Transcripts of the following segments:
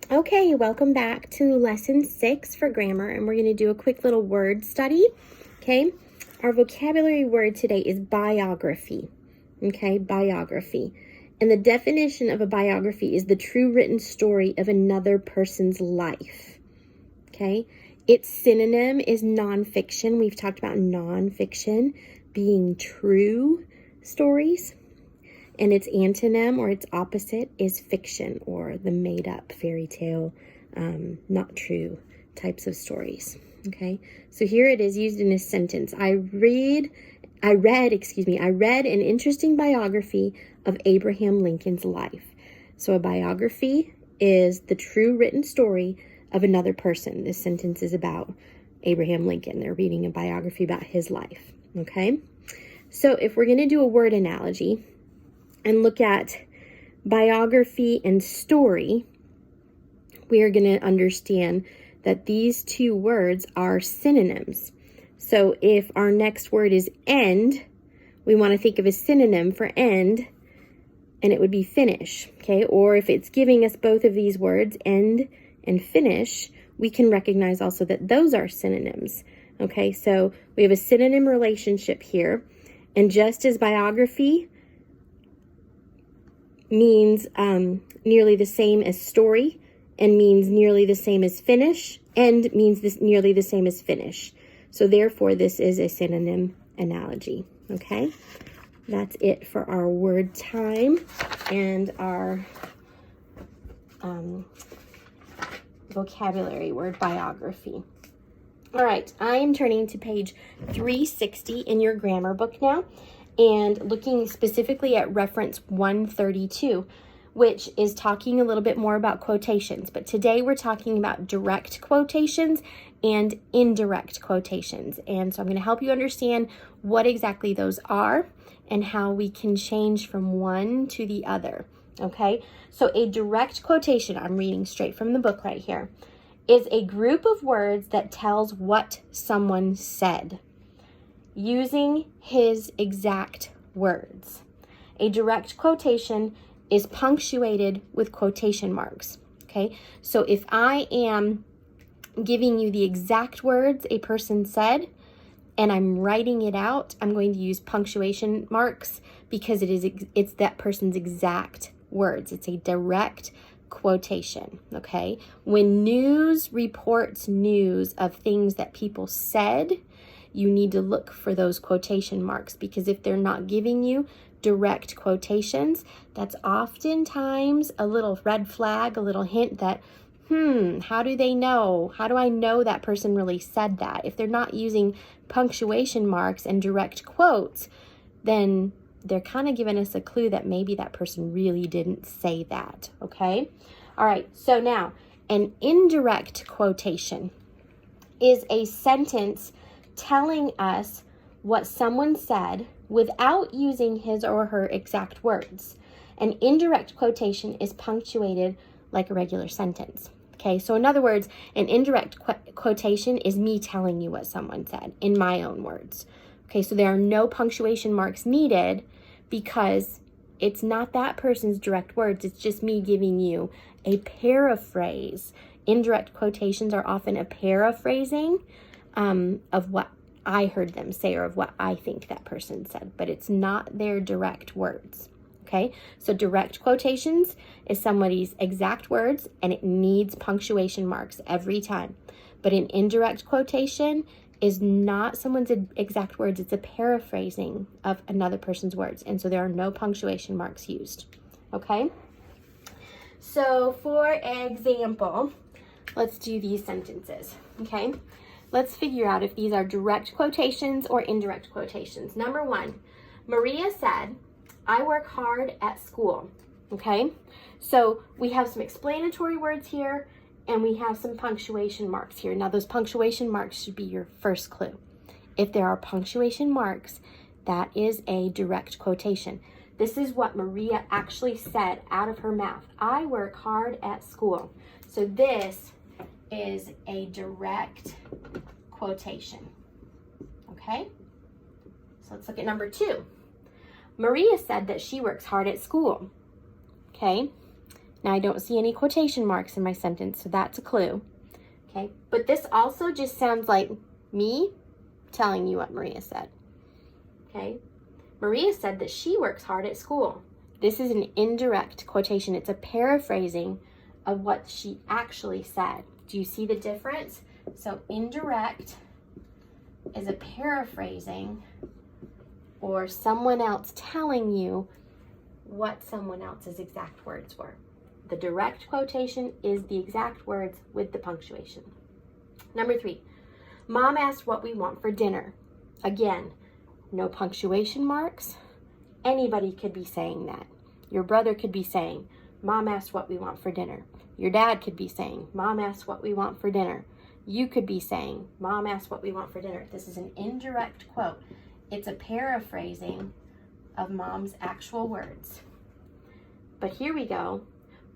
Okay, welcome back to lesson 6 for grammar, and we're going to do a quick little word study. Okay, our vocabulary word today is biography. Okay, biography. And the definition of a biography is the true written story of another person's life. Okay, its synonym is nonfiction. We've talked about nonfiction being true stories. And its antonym or its opposite is fiction, or the made-up fairy tale, not true types of stories. Okay, so here it is used in a sentence. I read an interesting biography of Abraham Lincoln's life. So a biography is the true written story of another person. This sentence is about Abraham Lincoln. They're reading a biography about his life. Okay, so if we're going to do a word analogy and look at biography and story, we are going to understand that these two words are synonyms. So if our next word is end, we want to think of a synonym for end, and it would be finish. Okay, or if it's giving us both of these words, end and finish, we can recognize also that those are synonyms. Okay, so we have a synonym relationship here, and just as biography means nearly the same as story, and means nearly the same as finish, and means nearly the same as finish. So therefore, this is a synonym analogy. Okay, that's it for our word time and our vocabulary word biography. All right, I am turning to page 360 in your grammar book now, and looking specifically at reference 132, which is talking a little bit more about quotations. But today we're talking about direct quotations and indirect quotations. And so I'm going to help you understand what exactly those are and how we can change from one to the other. Okay, so a direct quotation, I'm reading straight from the book right here, is a group of words that tells what someone said, using his exact words. A direct quotation is punctuated with quotation marks. Okay, so if I am giving you the exact words a person said and I'm writing it out, I'm going to use punctuation marks because it's that person's exact words. It's a direct quotation. Okay, when news reports news of things that people said, you need to look for those quotation marks, because if they're not giving you direct quotations, that's oftentimes a little red flag, a little hint that, how do they know? How do I know that person really said that? If they're not using punctuation marks and direct quotes, then they're kind of giving us a clue that maybe that person really didn't say that. Okay? All right, so now an indirect quotation is a sentence telling us what someone said without using his or her exact words. An indirect quotation is punctuated like a regular sentence. Okay, so in other words, an indirect quotation is me telling you what someone said in my own words. Okay, so there are no punctuation marks needed because it's not that person's direct words. It's just me giving you a paraphrase. Indirect quotations are often a paraphrasing of what I heard them say or of what I think that person said, but it's not their direct words. Okay, so direct quotations is somebody's exact words, and it needs punctuation marks every time. But an indirect quotation is not someone's exact words. It's a paraphrasing of another person's words, and so there are no punctuation marks used. Okay, so for example, let's do these sentences. Okay, let's figure out if these are direct quotations or indirect quotations. Number 1, Maria said, I work hard at school. Okay, so we have some explanatory words here, and we have some punctuation marks here. Now, those punctuation marks should be your first clue. If there are punctuation marks, that is a direct quotation. This is what Maria actually said out of her mouth. I work hard at school. So this is a direct quotation. Okay? So let's look at number 2. Maria said that she works hard at school. Okay? Now, I don't see any quotation marks in my sentence, so that's a clue. Okay, but this also just sounds like me telling you what Maria said. Okay, Maria said that she works hard at school. This is an indirect quotation. It's a paraphrasing of what she actually said. Do you see the difference? So indirect is a paraphrasing or someone else telling you what someone else's exact words were. The direct quotation is the exact words with the punctuation. Number 3, Mom asked what we want for dinner. Again, no punctuation marks. Anybody could be saying that. Your brother could be saying, Mom asked what we want for dinner. Your dad could be saying, Mom asked what we want for dinner. You could be saying, Mom asked what we want for dinner. This is an indirect quote. It's a paraphrasing of Mom's actual words. But here we go.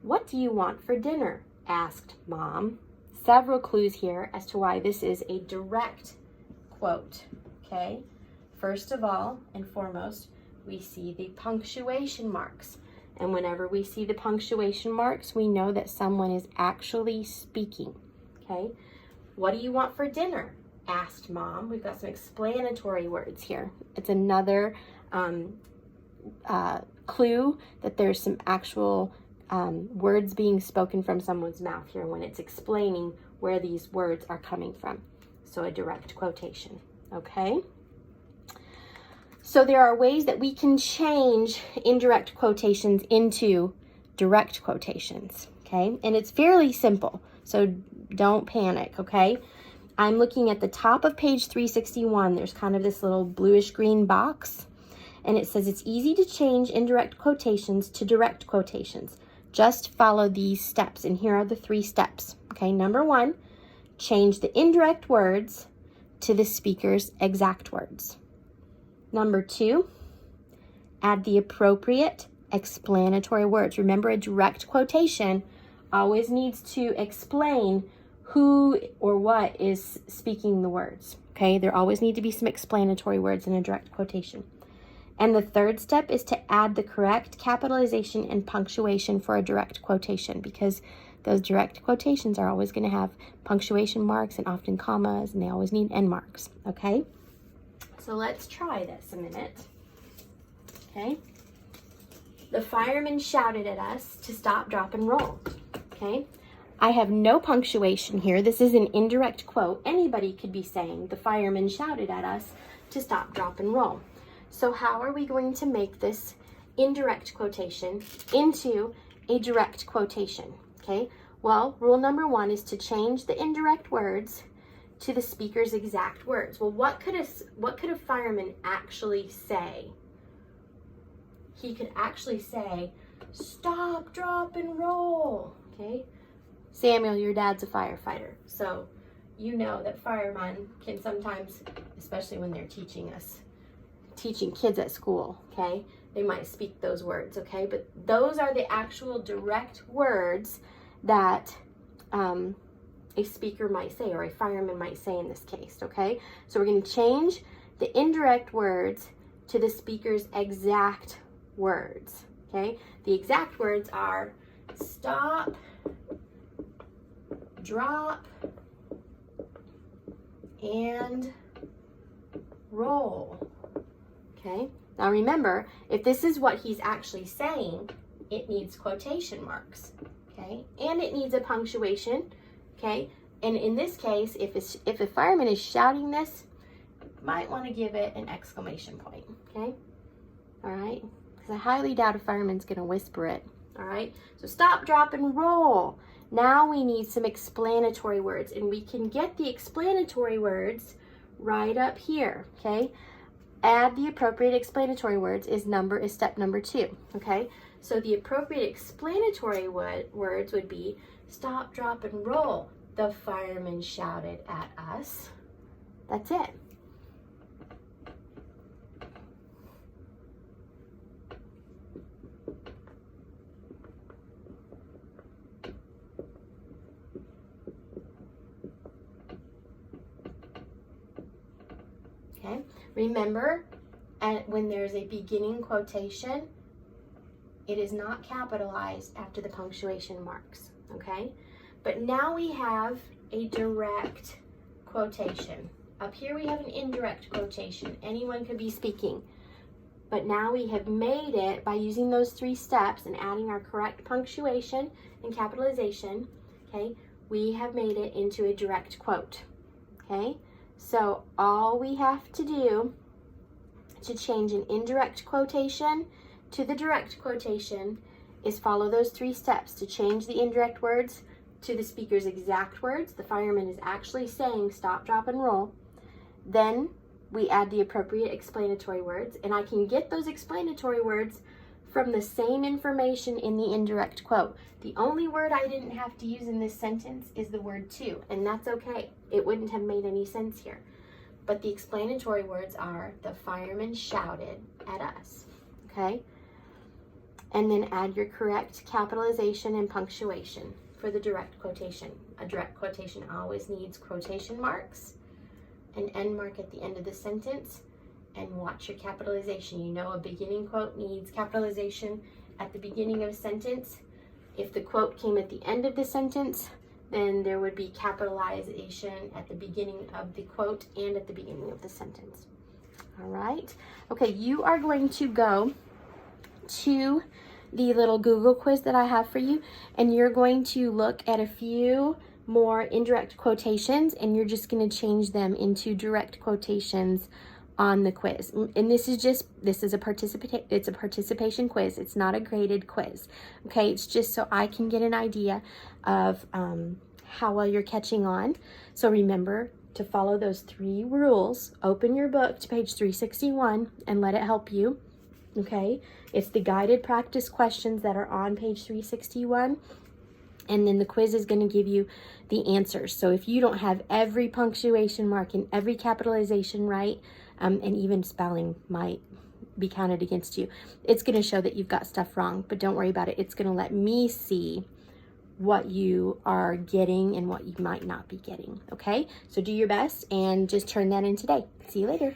What do you want for dinner? Asked Mom. Several clues here as to why this is a direct quote, okay? First of all and foremost, we see the punctuation marks. And whenever we see the punctuation marks, we know that someone is actually speaking, okay? What do you want for dinner? Asked Mom. We've got some explanatory words here. It's another clue that there's some actual words being spoken from someone's mouth here when it's explaining where these words are coming from. So a direct quotation, okay? So there are ways that we can change indirect quotations into direct quotations, okay? And it's fairly simple, so don't panic, okay? I'm looking at the top of page 361. There's kind of this little bluish green box, and it says it's easy to change indirect quotations to direct quotations. Just follow these steps, and here are the 3 steps, okay? Number 1, change the indirect words to the speaker's exact words. Number 2, add the appropriate explanatory words. Remember, a direct quotation always needs to explain who or what is speaking the words, okay? There always need to be some explanatory words in a direct quotation. And the 3rd step is to add the correct capitalization and punctuation for a direct quotation, because those direct quotations are always going to have punctuation marks and often commas, and they always need end marks, okay? So let's try this a minute, okay? The fireman shouted at us to stop, drop, and roll, okay? I have no punctuation here. This is an indirect quote. Anybody could be saying, the fireman shouted at us to stop, drop, and roll. So how are we going to make this indirect quotation into a direct quotation, okay? Well, rule number 1 is to change the indirect words to the speaker's exact words. Well, what could a fireman actually say? He could actually say, stop, drop, and roll, okay? Samuel, your dad's a firefighter, so you know that firemen can sometimes, especially when they're teaching kids at school, okay? They might speak those words, okay? But those are the actual direct words that a speaker might say, or a fireman might say in this case, okay? So we're going to change the indirect words to the speaker's exact words, okay? The exact words are stop, drop, and roll, okay? Now remember, if this is what he's actually saying, it needs quotation marks, okay? And it needs a punctuation, okay? And in this case, if a fireman is shouting this, you might want to give it an exclamation point, okay? All right? Because I highly doubt a fireman's going to whisper it, all right? So stop, drop, and roll. Now we need some explanatory words, and we can get the explanatory words right up here, okay? Add the appropriate explanatory words is step number 2, okay? So the appropriate explanatory words would be stop, drop, and roll. The fireman shouted at us. That's it. Okay, remember, when there's a beginning quotation, It is not capitalized after the punctuation marks, okay? But now we have a direct quotation. Up here we have an indirect quotation. Anyone could be speaking. But now we have made it, by using those 3 steps and adding our correct punctuation and capitalization, okay, we have made it into a direct quote, okay? So all we have to do to change an indirect quotation to the direct quotation is follow those 3 steps to change the indirect words to the speaker's exact words. The fireman is actually saying stop, drop, and roll. Then we add the appropriate explanatory words, and I can get those explanatory words from the same information in the indirect quote. The only word I didn't have to use in this sentence is the word to, and that's okay. It wouldn't have made any sense here. But the explanatory words are, the fireman shouted at us, okay? And then add your correct capitalization and punctuation for the direct quotation. A direct quotation always needs quotation marks, an end mark at the end of the sentence, and watch your capitalization. You know a beginning quote needs capitalization at the beginning of a sentence. If the quote came at the end of the sentence, then there would be capitalization at the beginning of the quote and at the beginning of the sentence. All right. Okay, you are going to go to the little Google quiz that I have for you, and you're going to look at a few more indirect quotations, and you're just going to change them into direct quotations on the quiz. And this is a participation quiz. It's not a graded quiz. Okay, it's just so I can get an idea of how well you're catching on. So remember to follow those 3 rules. Open your book to page 361 and let it help you. Okay, it's the guided practice questions that are on page 361. And then the quiz is going to give you the answers. So if you don't have every punctuation mark and every capitalization right, and even spelling might be counted against you, it's going to show that you've got stuff wrong. But don't worry about it. It's going to let me see what you are getting and what you might not be getting. Okay, so do your best and just turn that in today. See you later.